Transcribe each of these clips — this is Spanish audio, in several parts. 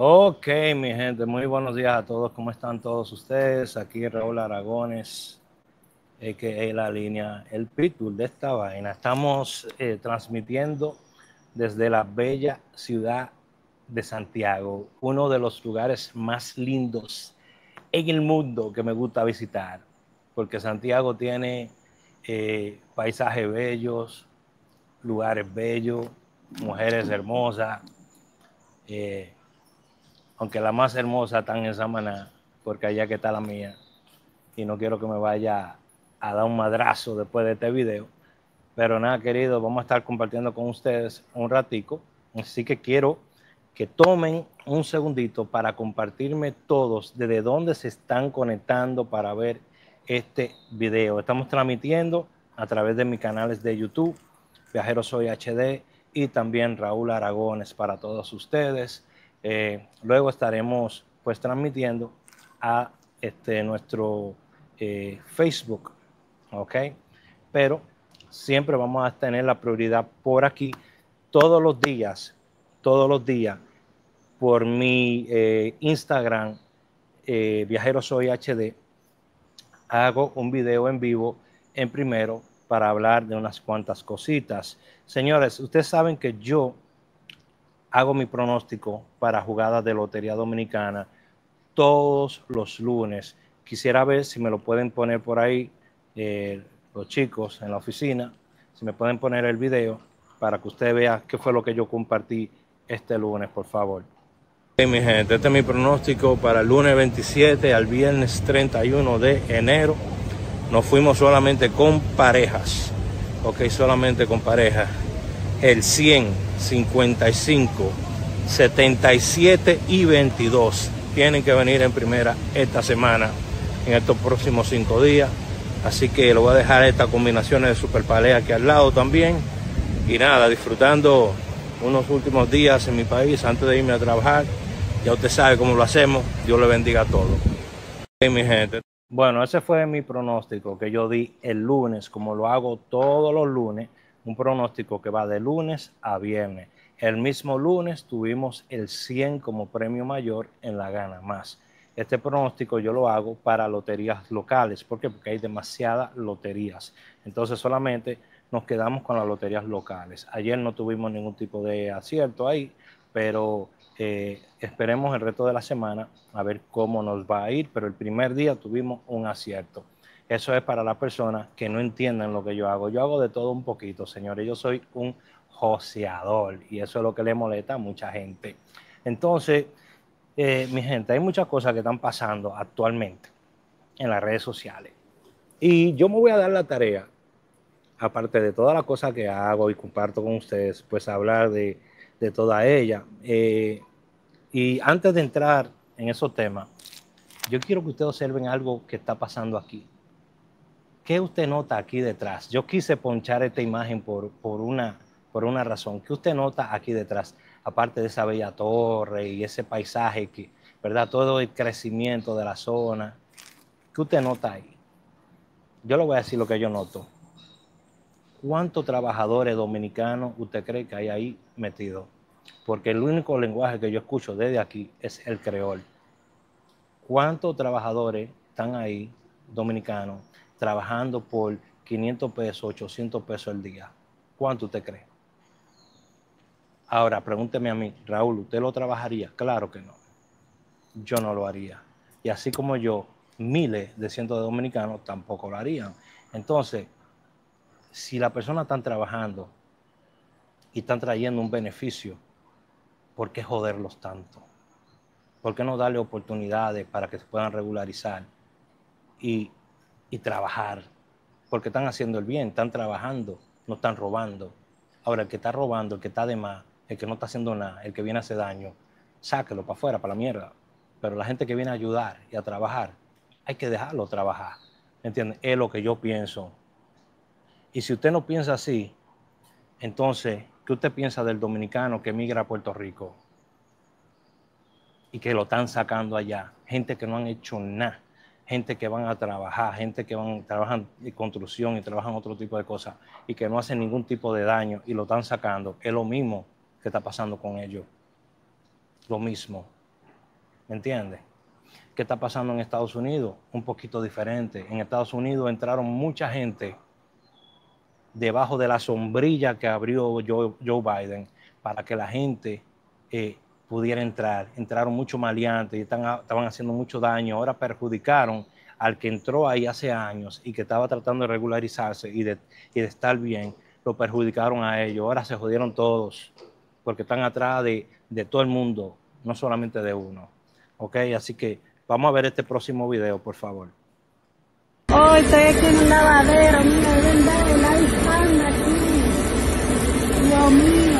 Ok, mi gente, muy buenos días a todos. ¿Cómo están todos ustedes? Aquí Raúl Aragones, a.k.a. La Línea, el pitbull de esta vaina. Estamos transmitiendo desde la bella ciudad de Santiago, uno de los lugares más lindos en el mundo que me gusta visitar, porque Santiago tiene paisajes bellos, lugares bellos, mujeres hermosas, eh, aunque la más hermosa está en Samaná, porque allá que está la mía, y no quiero que me vaya a dar un madrazo después de este video. Pero nada, querido, vamos a estar compartiendo con ustedes un ratico, así que quiero que tomen un segundito para compartirme todos desde dónde se están conectando para ver este video. Estamos transmitiendo a través de mis canales de YouTube, Viajero Soy HD, y también Raúl Aragones para todos ustedes. Luego estaremos pues transmitiendo a nuestro Facebook, ¿ok? Pero siempre vamos a tener la prioridad por aquí todos los días, por mi Instagram, Viajero Soy HD, hago un video en vivo en primero para hablar de unas cuantas cositas. Señores, ustedes saben que yo hago mi pronóstico para jugadas de Lotería Dominicana todos los lunes. Quisiera ver si me lo pueden poner por ahí los chicos en la oficina, si me pueden poner el video para que usted vea qué fue lo que yo compartí este lunes, por favor. Ok, mi gente, este es mi pronóstico para el lunes 27 al viernes 31 de enero. Nos fuimos solamente con parejas, ok, solamente con parejas. El 100, 55, 77 y 22 tienen que venir en primera esta semana, en estos próximos 5 días. Así que lo voy a dejar estas combinaciones de super palea aquí al lado también. Y nada, disfrutando unos últimos días en mi país antes de irme a trabajar. Ya usted sabe cómo lo hacemos. Dios le bendiga a todos. Okay, mi gente. Bueno, ese fue mi pronóstico que yo di el lunes, como lo hago todos los lunes, un pronóstico que va de lunes a viernes. El mismo lunes tuvimos el 100 como premio mayor en la Gana Más. Este pronóstico yo lo hago para loterías locales. ¿Por qué? Porque hay demasiadas loterías. Entonces solamente nos quedamos con las loterías locales. Ayer no tuvimos ningún tipo de acierto ahí, pero esperemos el resto de la semana a ver cómo nos va a ir, pero el primer día tuvimos un acierto. Eso es para las personas que no entienden lo que yo hago. Yo hago de todo un poquito, señores. Yo soy un joseador y eso es lo que le molesta a mucha gente. Entonces, mi gente, hay muchas cosas que están pasando actualmente en las redes sociales. Y yo me voy a dar la tarea, aparte de todas las cosas que hago y comparto con ustedes, pues hablar de toda ella. Y antes de entrar en esos temas, yo quiero que ustedes observen algo que está pasando aquí. ¿Qué usted nota aquí detrás? Yo quise ponchar esta imagen por una razón. ¿Qué usted nota aquí detrás? Aparte de esa bella torre y ese paisaje, que, ¿verdad? Todo el crecimiento de la zona. ¿Qué usted nota ahí? Yo le voy a decir lo que yo noto. ¿Cuántos trabajadores dominicanos usted cree que hay ahí metidos? Porque el único lenguaje que yo escucho desde aquí es el creol. ¿Cuántos trabajadores están ahí, dominicanos, trabajando por 500 pesos, 800 pesos al día? ¿Cuánto usted cree? Ahora, pregúnteme a mí, Raúl, ¿usted lo trabajaría? Claro que no. Yo no lo haría. Y así como yo, miles de cientos de dominicanos tampoco lo harían. Entonces, si las personas están trabajando y están trayendo un beneficio, ¿por qué joderlos tanto? ¿Por qué no darle oportunidades para que se puedan regularizar y, y trabajar? Porque están haciendo el bien, están trabajando, no están robando. Ahora, el que está robando, el que está de más, el que no está haciendo nada, el que viene a hacer daño, sáquelo para afuera, para la mierda. Pero la gente que viene a ayudar y a trabajar, hay que dejarlo trabajar. ¿Entiendes? Es lo que yo pienso. Y si usted no piensa así, entonces, ¿qué usted piensa del dominicano que migra a Puerto Rico y que lo están sacando allá? Gente que no han hecho nada, gente que van a trabajar, gente que trabajan en construcción y trabajan otro tipo de cosas y que no hacen ningún tipo de daño y lo están sacando. Es lo mismo que está pasando con ellos. Lo mismo. ¿me entiendes? ¿Qué está pasando en Estados Unidos? Un poquito diferente. En Estados Unidos entraron mucha gente debajo de la sombrilla que abrió Joe Biden para que la gente pudiera entrar. Entraron muchos maleantes y estaban haciendo mucho daño. Ahora perjudicaron al que entró ahí hace años y que estaba tratando de regularizarse y de estar bien. Lo perjudicaron a ellos. Ahora se jodieron todos porque están atrás de todo el mundo, no solamente de uno. ¿Ok? Así que vamos a ver este próximo video, por favor. Hoy estoy aquí en un lavadero, mira, ven, la hispana aquí. Dios mío.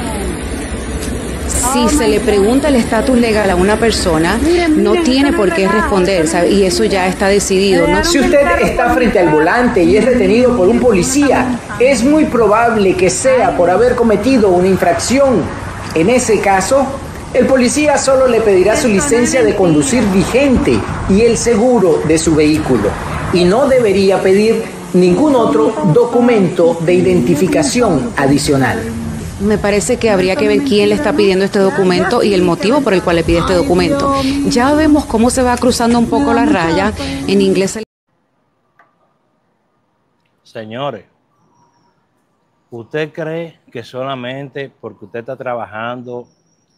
Si se le pregunta el estatus legal a una persona, no tiene por qué responder, ¿sabe? Y eso ya está decidido, ¿no? Si usted está frente al volante y es detenido por un policía, es muy probable que sea por haber cometido una infracción. En ese caso, el policía solo le pedirá su licencia de conducir vigente y el seguro de su vehículo. Y no debería pedir ningún otro documento de identificación adicional. Me parece que habría que ver quién le está pidiendo este documento y el motivo por el cual le pide este documento. Ya vemos cómo se va cruzando un poco la raya. En inglés. Señores, ¿usted cree que solamente porque usted está trabajando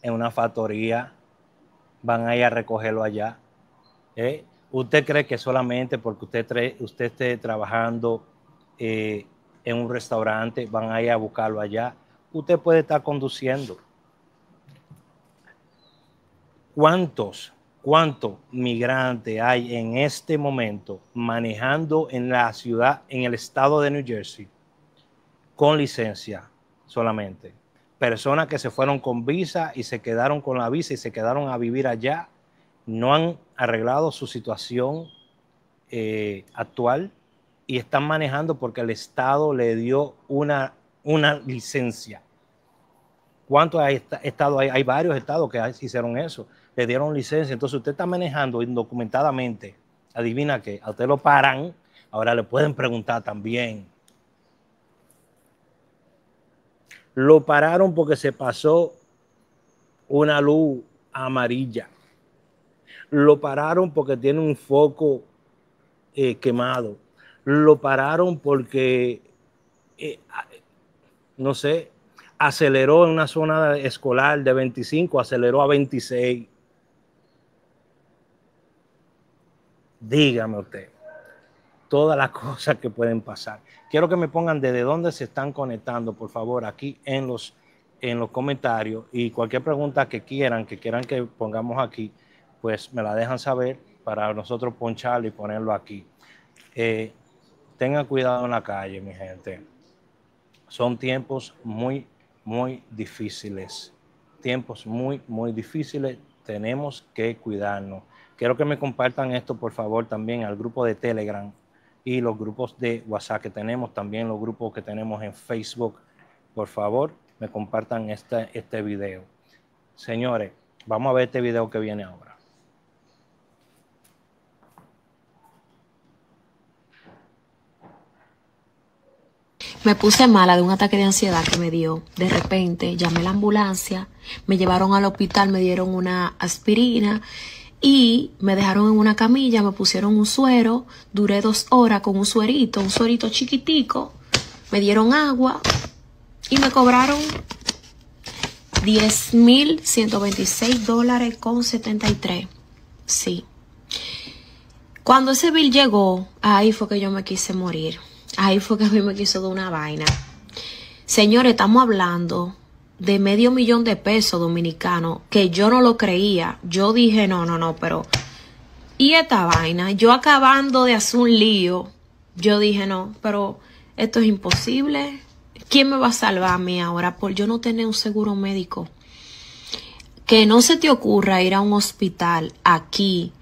en una factoría van a ir a recogerlo allá? ¿Usted cree que solamente porque usted esté trabajando en un restaurante van a ir a buscarlo allá? Usted puede estar conduciendo. ¿Cuántos migrantes hay en este momento manejando en la ciudad, en el estado de New Jersey, con licencia solamente? Personas que se fueron con visa y se quedaron con la visa y se quedaron a vivir allá, no han arreglado su situación actual y están manejando porque el estado le dio una licencia. ¿Cuántos estados hay? Hay varios estados que hicieron eso, le dieron licencia. Entonces usted está manejando indocumentadamente, adivina qué, a usted lo paran, ahora le pueden preguntar también. Lo pararon porque se pasó una luz amarilla. Lo pararon porque tiene un foco quemado. Lo pararon porque, no sé, aceleró en una zona escolar de 25, aceleró a 26. Dígame usted, todas las cosas que pueden pasar. Quiero que me pongan desde dónde se están conectando, por favor, aquí en los comentarios, y cualquier pregunta que quieran que pongamos aquí, pues me la dejan saber para nosotros poncharlo y ponerlo aquí. Tengan cuidado en la calle, mi gente. Son tiempos muy difíciles. Tiempos muy difíciles. Tenemos que cuidarnos. Quiero que me compartan esto, por favor, también al grupo de Telegram y los grupos de WhatsApp que tenemos, también los grupos que tenemos en Facebook. Por favor, me compartan este video. Señores, vamos a ver este video que viene ahora. Me puse mala de un ataque de ansiedad que me dio. De repente llamé a la ambulancia, me llevaron al hospital, me dieron una aspirina y me dejaron en una camilla, me pusieron un suero. Duré 2 horas con un suerito chiquitico. Me dieron agua y me cobraron $10,126.73. Sí. Cuando ese bill llegó, ahí fue que yo me quise morir. Ahí fue que a mí me quiso dar una vaina. Señores, estamos hablando de $500,000 dominicanos, que yo no lo creía. Yo dije, no, pero... ¿y esta vaina? Yo acabando de hacer un lío, yo dije, no, pero esto es imposible. ¿Quién me va a salvar a mí ahora por yo no tener un seguro médico? Que no se te ocurra ir a un hospital aquí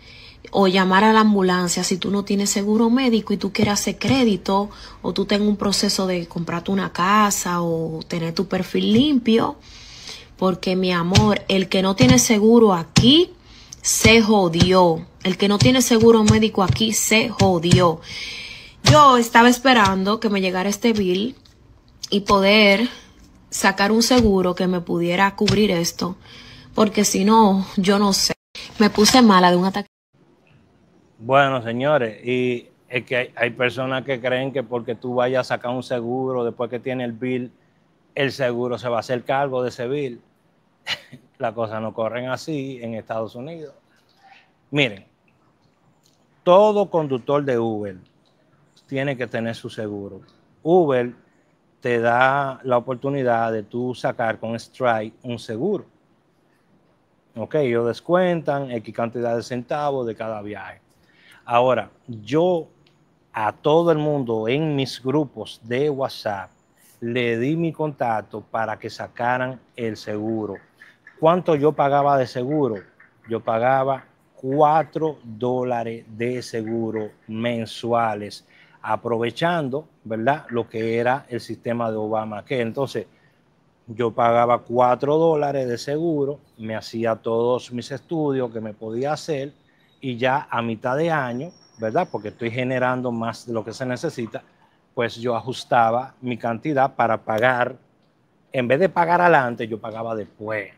o llamar a la ambulancia si tú no tienes seguro médico y tú quieres hacer crédito, o tú tengas un proceso de comprarte una casa o tener tu perfil limpio, porque mi amor, el que no tiene seguro aquí se jodió. El que no tiene seguro médico aquí se jodió. Yo estaba esperando que me llegara este bill y poder sacar un seguro que me pudiera cubrir esto, porque si no, yo no sé. Me puse mala de un ataque. Bueno, señores, y es que hay personas que creen que porque tú vayas a sacar un seguro después que tiene el bill, el seguro se va a hacer cargo de ese bill. Las cosas no corren así en Estados Unidos. Miren, todo conductor de Uber tiene que tener su seguro. Uber te da la oportunidad de tú sacar con Stripe un seguro. Ok, ellos descuentan X cantidad de centavos de cada viaje. Ahora, yo a todo el mundo en mis grupos de WhatsApp le di mi contacto para que sacaran el seguro. ¿Cuánto yo pagaba de seguro? Yo pagaba $4 de seguro mensuales, aprovechando, ¿verdad?, lo que era el sistema de Obamacare. Entonces, yo pagaba $4 de seguro, me hacía todos mis estudios que me podía hacer y ya a mitad de año, ¿verdad?, porque estoy generando más de lo que se necesita, pues yo ajustaba mi cantidad para pagar. En vez de pagar adelante, yo pagaba después.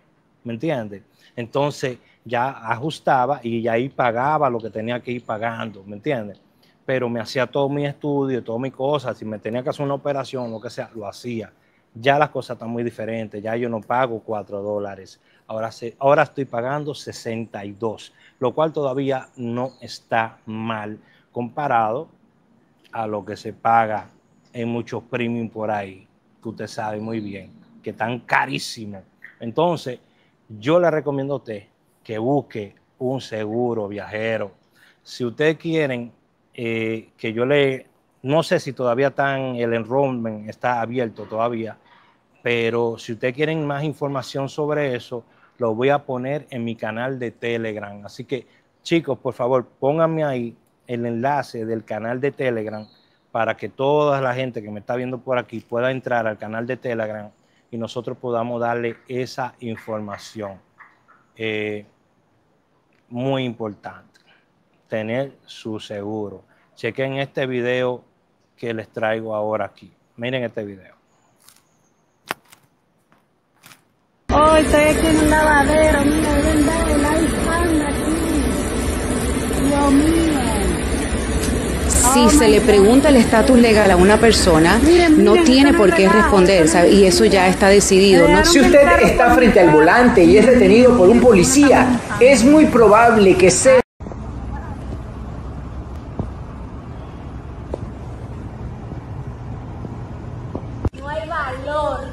¿Me entiendes? Entonces ya ajustaba y ahí pagaba lo que tenía que ir pagando. ¿Me entiendes? Pero me hacía todo mi estudio, todas mis cosas. Si me tenía que hacer una operación, lo que sea, lo hacía. Ya las cosas están muy diferentes. Ya yo no pago $4. Ahora estoy pagando 62, lo cual todavía no está mal comparado a lo que se paga en muchos premium por ahí, que usted sabe muy bien, que están carísimos. Entonces, yo le recomiendo a usted que busque un seguro viajero. Si ustedes quieren que yo no sé si todavía el enrollment está abierto todavía, pero si ustedes quieren más información sobre eso, lo voy a poner en mi canal de Telegram. Así que, chicos, por favor, pónganme ahí el enlace del canal de Telegram para que toda la gente que me está viendo por aquí pueda entrar al canal de Telegram y nosotros podamos darle esa información. Muy importante, tener su seguro. Chequen este video que les traigo ahora aquí. Miren este video. Hoy estoy aquí en un lavadero, mira, ven, ven, hay sangre aquí. Dios mío. Si se le pregunta el estatus legal a una persona, no tiene por qué responder, ¿sabe? Y eso ya está decidido, ¿no? Si usted está frente al volante y es detenido por un policía, es muy probable que sea... No hay valor.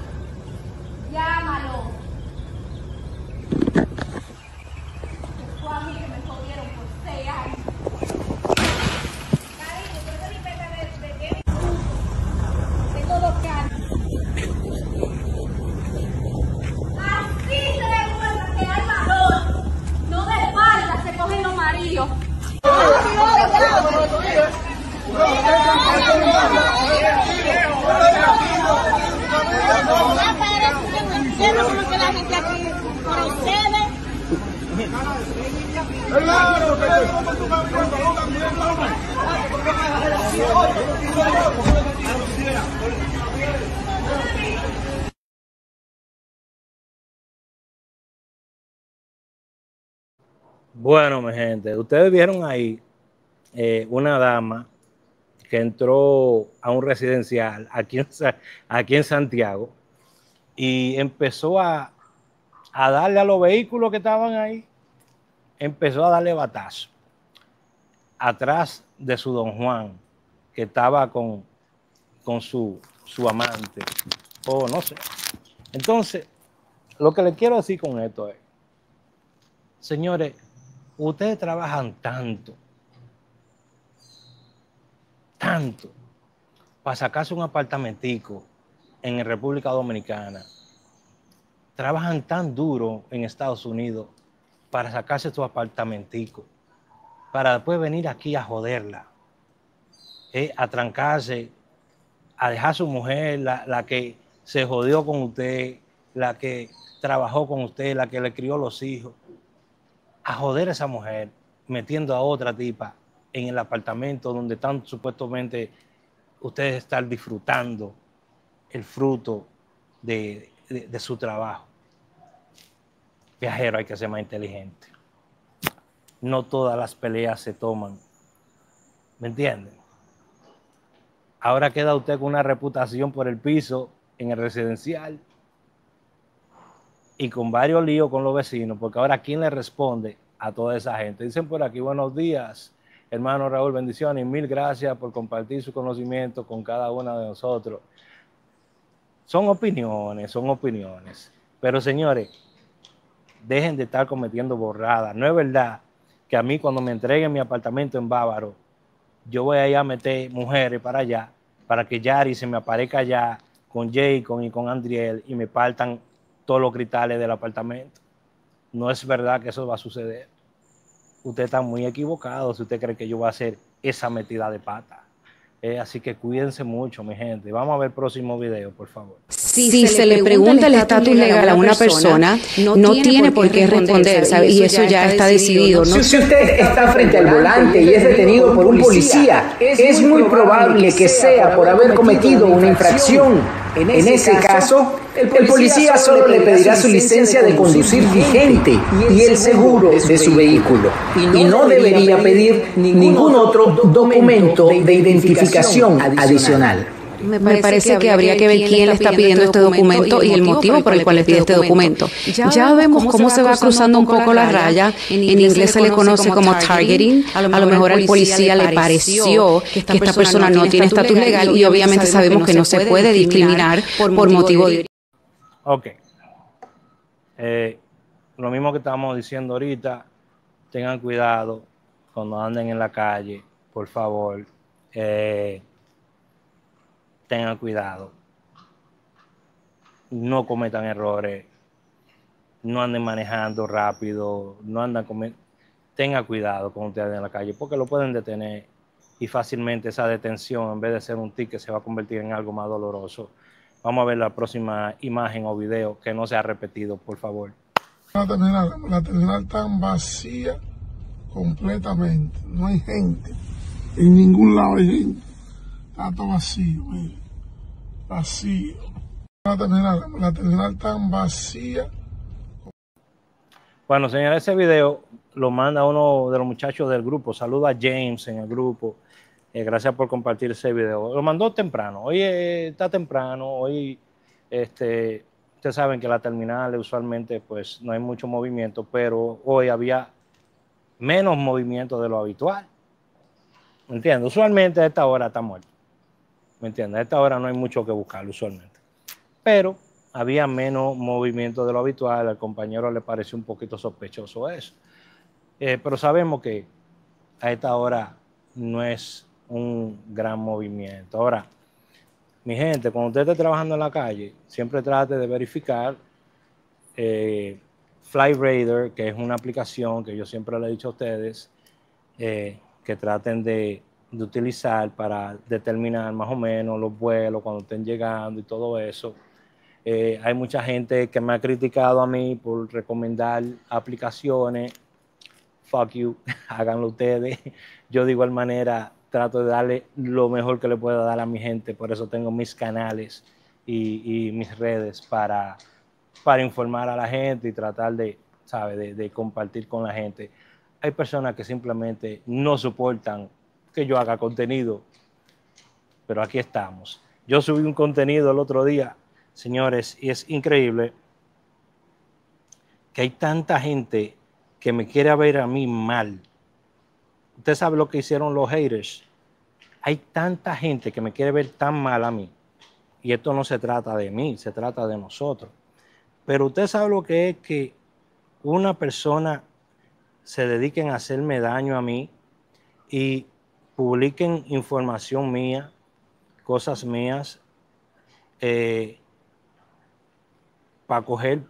Llámalo. Fue a mí que me jodieron por 6 años. Cariño, pero esa jipeta de qué tengo 2 carros. Así se demuestra que hay valor. No de espalda se cogen los maridos. Como que la gente aquí procede. Bueno, mi gente, ustedes vieron ahí una dama que entró a un residencial aquí en Santiago y empezó a darle a los vehículos que estaban ahí, empezó a darle batazo atrás de su don Juan, que estaba con su amante, o no sé. Entonces, lo que le quiero decir con esto es, señores, ustedes trabajan tanto, para sacarse un apartamentico en República Dominicana, trabajan tan duro en Estados Unidos para sacarse su apartamentico, para después venir aquí a joderla, a trancarse, a dejar a su mujer, la que se jodió con usted, la que trabajó con usted, la que le crió los hijos, a joder a esa mujer, metiendo a otra tipa en el apartamento donde están supuestamente ustedes están disfrutando el fruto de su trabajo. Viajero, hay que ser más inteligente. no todas las peleas se toman. ¿Me entienden? Ahora queda usted con una reputación por el piso en el residencial y con varios líos con los vecinos, porque ahora ¿quién le responde a toda esa gente? Dicen por aquí, buenos días, hermano Raúl, bendiciones y mil gracias por compartir su conocimiento con cada uno de nosotros. Son opiniones, pero señores, dejen de estar cometiendo borradas. No es verdad que a mí cuando me entreguen mi apartamento en Bávaro, yo voy a ir a meter mujeres para allá, para que Yari se me aparezca allá con Jacob y con Andriel y me partan todos los cristales del apartamento. No es verdad que eso va a suceder. Usted está muy equivocado si usted cree que yo voy a hacer esa metida de pata. Así que cuídense mucho, mi gente. Vamos a ver el próximo video, por favor. Si se le pregunta el estatus legal a una persona, no tiene por qué responder, ¿sabe? Y eso ya está decidido, ¿no? Si usted está frente al volante y es detenido por un policía, es muy probable que sea por haber cometido una infracción. En ese caso, el policía solo le pedirá su licencia de conducir vigente y el seguro de su vehículo. Y no debería pedir ningún otro documento de identificación adicional. Me parece que habría que ver quién le está pidiendo este documento y el motivo por el cual le pide este documento. Ya vemos cómo se va cruzando un poco la raya. En inglés se le conoce como targeting. A lo mejor al policía le pareció que esta persona no tiene estatus legal y obviamente sabemos que no se puede discriminar por motivo de... Ok. Lo mismo que estamos diciendo ahorita, tengan cuidado cuando anden en la calle, por favor. Tengan cuidado, no cometan errores, no anden manejando rápido, tengan cuidado cuando ustedes anden en la calle, porque lo pueden detener y fácilmente esa detención, en vez de ser un ticket, se va a convertir en algo más doloroso. Vamos a ver la próxima imagen o video que no se ha repetido, por favor. La terminal está vacía completamente, no hay gente, en ningún lado hay gente. Está todo vacío, mire. Vacío. La terminal está vacía. Bueno, señores, ese video lo manda uno de los muchachos del grupo. Saluda a James en el grupo. Gracias por compartir ese video. Lo mandó temprano. Hoy está temprano. Hoy, ustedes saben que la terminal usualmente pues no hay mucho movimiento, pero hoy había menos movimiento de lo habitual. ¿Me entiendes? Usualmente a esta hora está muerto. ¿Me entiendes? A esta hora no hay mucho que buscar usualmente. Pero había menos movimiento de lo habitual. Al compañero le pareció un poquito sospechoso eso. Pero sabemos que a esta hora no es un gran movimiento. Ahora, mi gente, cuando usted esté trabajando en la calle, siempre trate de verificar FlyRadar, que es una aplicación que yo siempre le he dicho a ustedes, que traten de utilizar para determinar más o menos los vuelos cuando estén llegando y todo eso. Hay mucha gente que me ha criticado a mí por recomendar aplicaciones. Fuck you, háganlo ustedes. Yo de igual manera trato de darle lo mejor que le pueda dar a mi gente, por eso tengo mis canales y mis redes para informar a la gente y tratar de, ¿sabe? de compartir con la gente. Hay personas que simplemente no soportan que yo haga contenido, pero aquí estamos. Yo subí un contenido el otro día, señores, y es increíble que hay tanta gente que me quiere ver a mí mal. Usted sabe lo que hicieron los haters. Hay tanta gente que me quiere ver tan mal a mí, y esto no se trata de mí, se trata de nosotros. Pero usted sabe lo que es que una persona se dediquen a hacerme daño a mí y publiquen información mía, cosas mías, para coger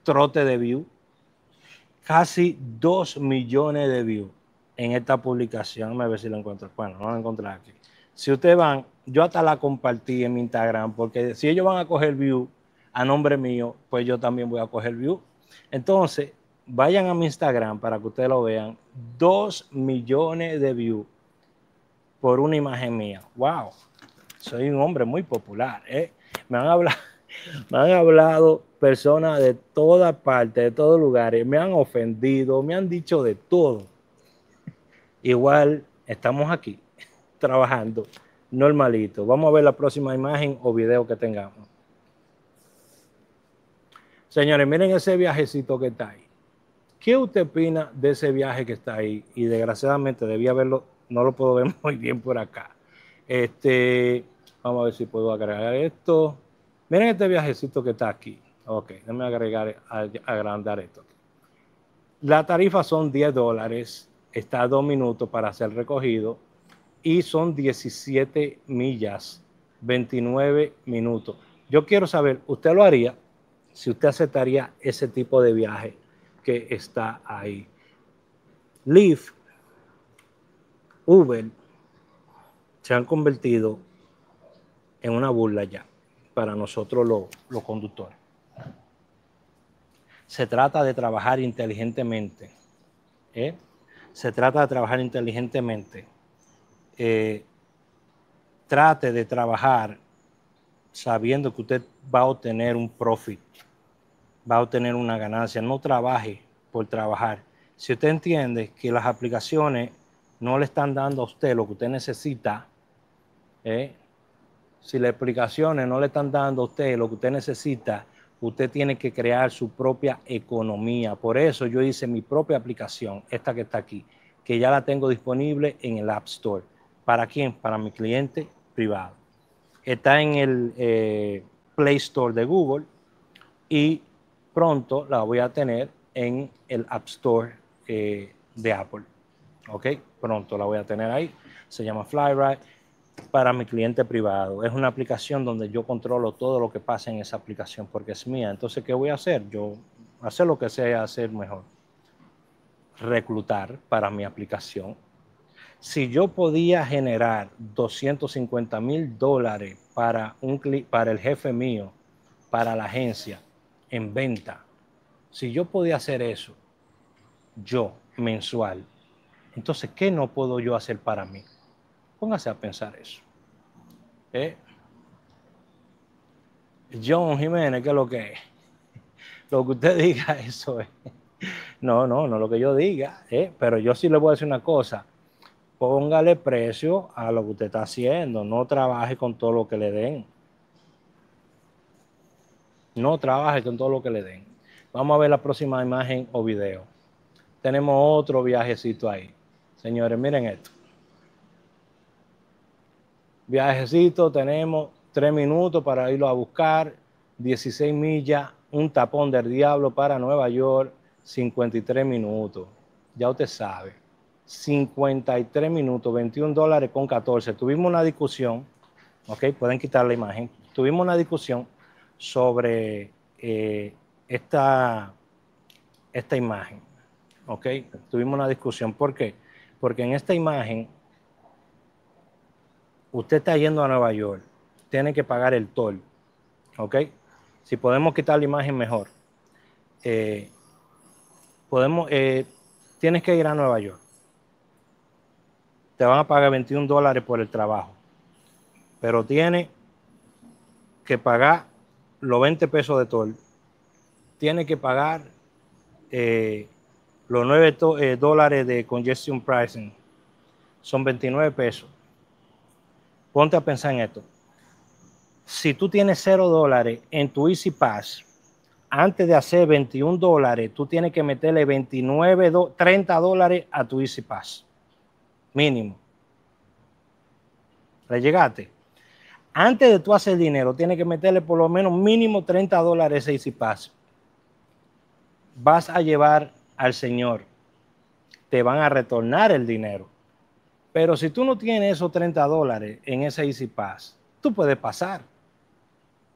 trote de view. Casi 2 millones de views en esta publicación. A ver si lo encuentro. Bueno, no lo encontré aquí. Si ustedes van, yo hasta la compartí en mi Instagram, porque si ellos van a coger view a nombre mío, pues yo también voy a coger view. Entonces, vayan a mi Instagram para que ustedes lo vean. 2 millones de views por una imagen mía. Wow, soy un hombre muy popular. Me han hablado personas de todas partes, de todos lugares, me han ofendido, me han dicho de todo. Igual estamos aquí trabajando normalito. Vamos a ver la próxima imagen o video que tengamos. Señores, miren ese viajecito que está ahí. ¿Qué usted opina de ese viaje que está ahí? Y desgraciadamente debía verlo, no lo puedo ver muy bien por acá. Vamos a ver si puedo agregar esto. Miren este viajecito que está aquí. Ok, déjame agrandar esto. La tarifa son $10, está a 2 minutos para ser recogido y son 17 millas, 29 minutos. Yo quiero saber, ¿usted lo haría si usted aceptaría ese tipo de viaje que está ahí? Lyft, Uber se han convertido en una burla ya para nosotros los conductores. Se trata de trabajar inteligentemente. Se trata de trabajar inteligentemente. Trate de trabajar sabiendo que usted va a obtener un profit, va a obtener una ganancia. No trabaje por trabajar. Si usted entiende que las aplicaciones no le están dando a usted lo que usted necesita, si las aplicaciones no le están dando a usted lo que usted necesita, usted tiene que crear su propia economía. Por eso yo hice mi propia aplicación, esta que está aquí, que ya la tengo disponible en el App Store. ¿Para quién? Para mi cliente privado. Está en el Play Store de Google y pronto la voy a tener en el App Store de Apple. Ok, pronto la voy a tener ahí. Se llama Flyride para mi cliente privado. Es una aplicación donde yo controlo todo lo que pasa en esa aplicación porque es mía. Entonces, ¿qué voy a hacer? Yo hacer lo que sea hacer mejor. Reclutar para mi aplicación. Si yo podía generar $250,000 para el jefe mío, para la agencia, en venta, si yo podía hacer eso, yo, mensual, entonces, ¿qué no puedo yo hacer para mí? Póngase a pensar eso. John Jiménez, ¿qué es lo que es? Lo que usted diga, eso es. No lo que yo diga, pero yo sí le voy a decir una cosa. Póngale precio a lo que usted está haciendo. No trabaje con todo lo que le den. No trabaje con todo lo que le den. Vamos a ver la próxima imagen o video. Tenemos otro viajecito ahí. Señores, miren esto. Viajecito, tenemos 3 minutos para irlo a buscar. 16 millas, un tapón del diablo para Nueva York. 53 minutos. Ya usted sabe. 53 minutos, $21.14. Tuvimos una discusión, ok, pueden quitar la imagen. Tuvimos una discusión sobre esta imagen, ok. Tuvimos una discusión. ¿Por qué? Porque en esta imagen usted está yendo a Nueva York, tiene que pagar el toll, ok. Si podemos quitar la imagen mejor. Tienes que ir a Nueva York. Te van a pagar $21 por el trabajo, pero tiene que pagar los 20 pesos de toll, tiene que pagar los $9 de congestion pricing, son 29 pesos. Ponte a pensar en esto. Si tú tienes $0 en tu Easy Pass, antes de hacer $21, tú tienes que meterle $30 a tu Easy Pass. Mínimo. ¿Le llegaste? Antes de tú hacer dinero, tienes que meterle por lo menos mínimo $30 a ese Easy Pass. Vas a llevar al Señor. Te van a retornar el dinero. Pero si tú no tienes esos $30 en ese Easy Pass, tú puedes pasar.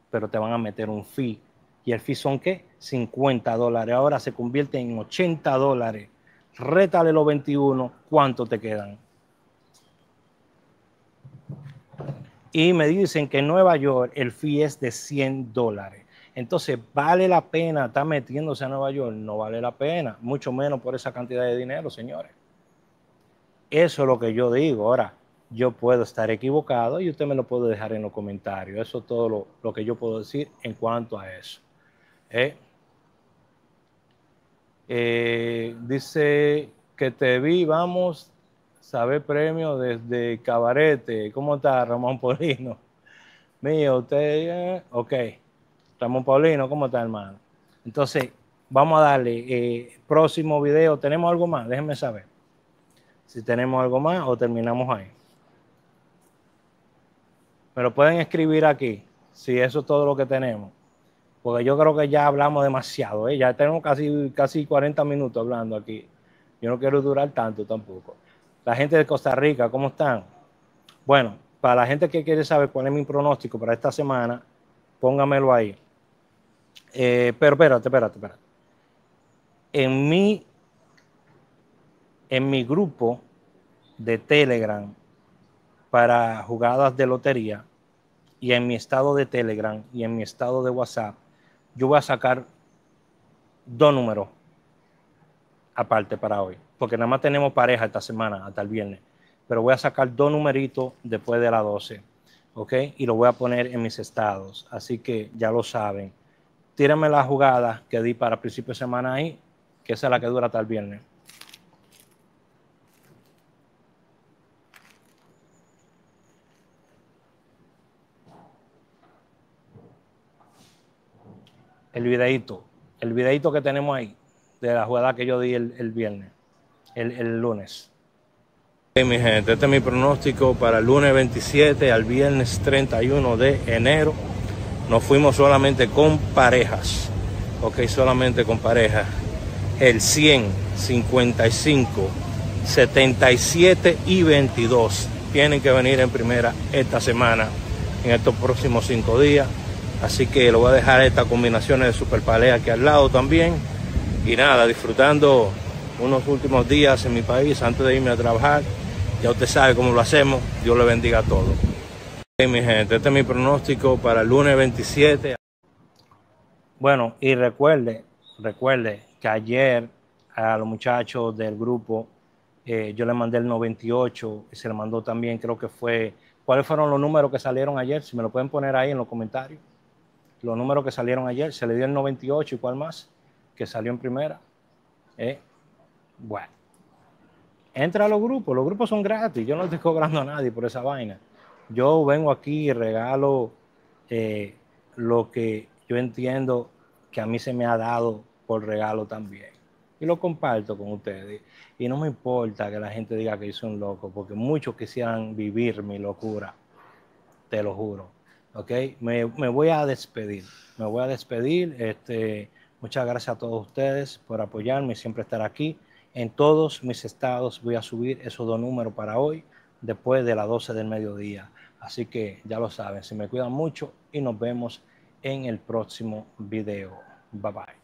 Pero te van a meter un fee. ¿Y el fee son qué? $50. Ahora se convierte en $80. Rétale los 21. ¿Cuánto te quedan? Y me dicen que en Nueva York el fee es de $100. Entonces, ¿vale la pena estar metiéndose a Nueva York? No vale la pena, mucho menos por esa cantidad de dinero, señores. Eso es lo que yo digo. Ahora, yo puedo estar equivocado y usted me lo puede dejar en los comentarios. Eso es todo lo que yo puedo decir en cuanto a eso. Dice que te vi, vamos, Saber premio desde Cabarete. ¿Cómo está Ramón Paulino? Mío, usted, ok. Ramón Paulino, ¿cómo está, hermano? Entonces, vamos a darle. Próximo video, ¿tenemos algo más? Déjenme saber. Si tenemos algo más o terminamos ahí. Me lo pueden escribir aquí, si eso es todo lo que tenemos. Porque yo creo que ya hablamos demasiado, ¿eh? Ya tenemos casi 40 minutos hablando aquí. Yo no quiero durar tanto tampoco. La gente de Costa Rica, ¿cómo están? Bueno, para la gente que quiere saber cuál es mi pronóstico para esta semana, póngamelo ahí. Pero espérate. En mi grupo de Telegram para jugadas de lotería y en mi estado de Telegram y en mi estado de WhatsApp, yo voy a sacar 2 números aparte para hoy, porque nada más tenemos pareja esta semana hasta el viernes, pero voy a sacar 2 numeritos después de las 12, ¿ok? Y lo voy a poner en mis estados, así que ya lo saben. Tírenme la jugada que di para principio de semana ahí, que esa es la que dura hasta el viernes. El videito que tenemos ahí, de la jugada que yo di el viernes, el lunes. Ok, mi gente, este es mi pronóstico para el lunes 27 al viernes 31 de enero. Nos fuimos solamente con parejas, ok, solamente con parejas. El 100, 55, 77 y 22 tienen que venir en primera esta semana, en estos próximos 5 días. Así que lo voy a dejar estas combinaciones de super palea aquí al lado también. Y nada, disfrutando unos últimos días en mi país antes de irme a trabajar. Ya usted sabe cómo lo hacemos. Dios le bendiga a todos. Ok, mi gente, este es mi pronóstico para el lunes 27. Bueno, y recuerde que ayer a los muchachos del grupo yo le mandé el 98 y se le mandó también, creo que fue... ¿Cuáles fueron los números que salieron ayer? Si me lo pueden poner ahí en los comentarios. Los números que salieron ayer, se le dio el 98 y cuál más, que salió en primera. Bueno, entra a los grupos son gratis, yo no estoy cobrando a nadie por esa vaina. Yo vengo aquí y regalo lo que yo entiendo que a mí se me ha dado por regalo también. Y lo comparto con ustedes. Y no me importa que la gente diga que yo soy un loco, porque muchos quisieran vivir mi locura, te lo juro. Ok, me voy a despedir. Muchas gracias a todos ustedes por apoyarme y siempre estar aquí. En todos mis estados voy a subir esos 2 números para hoy, después de las 12 del mediodía. Así que ya lo saben, se me cuidan mucho y nos vemos en el próximo video. Bye bye.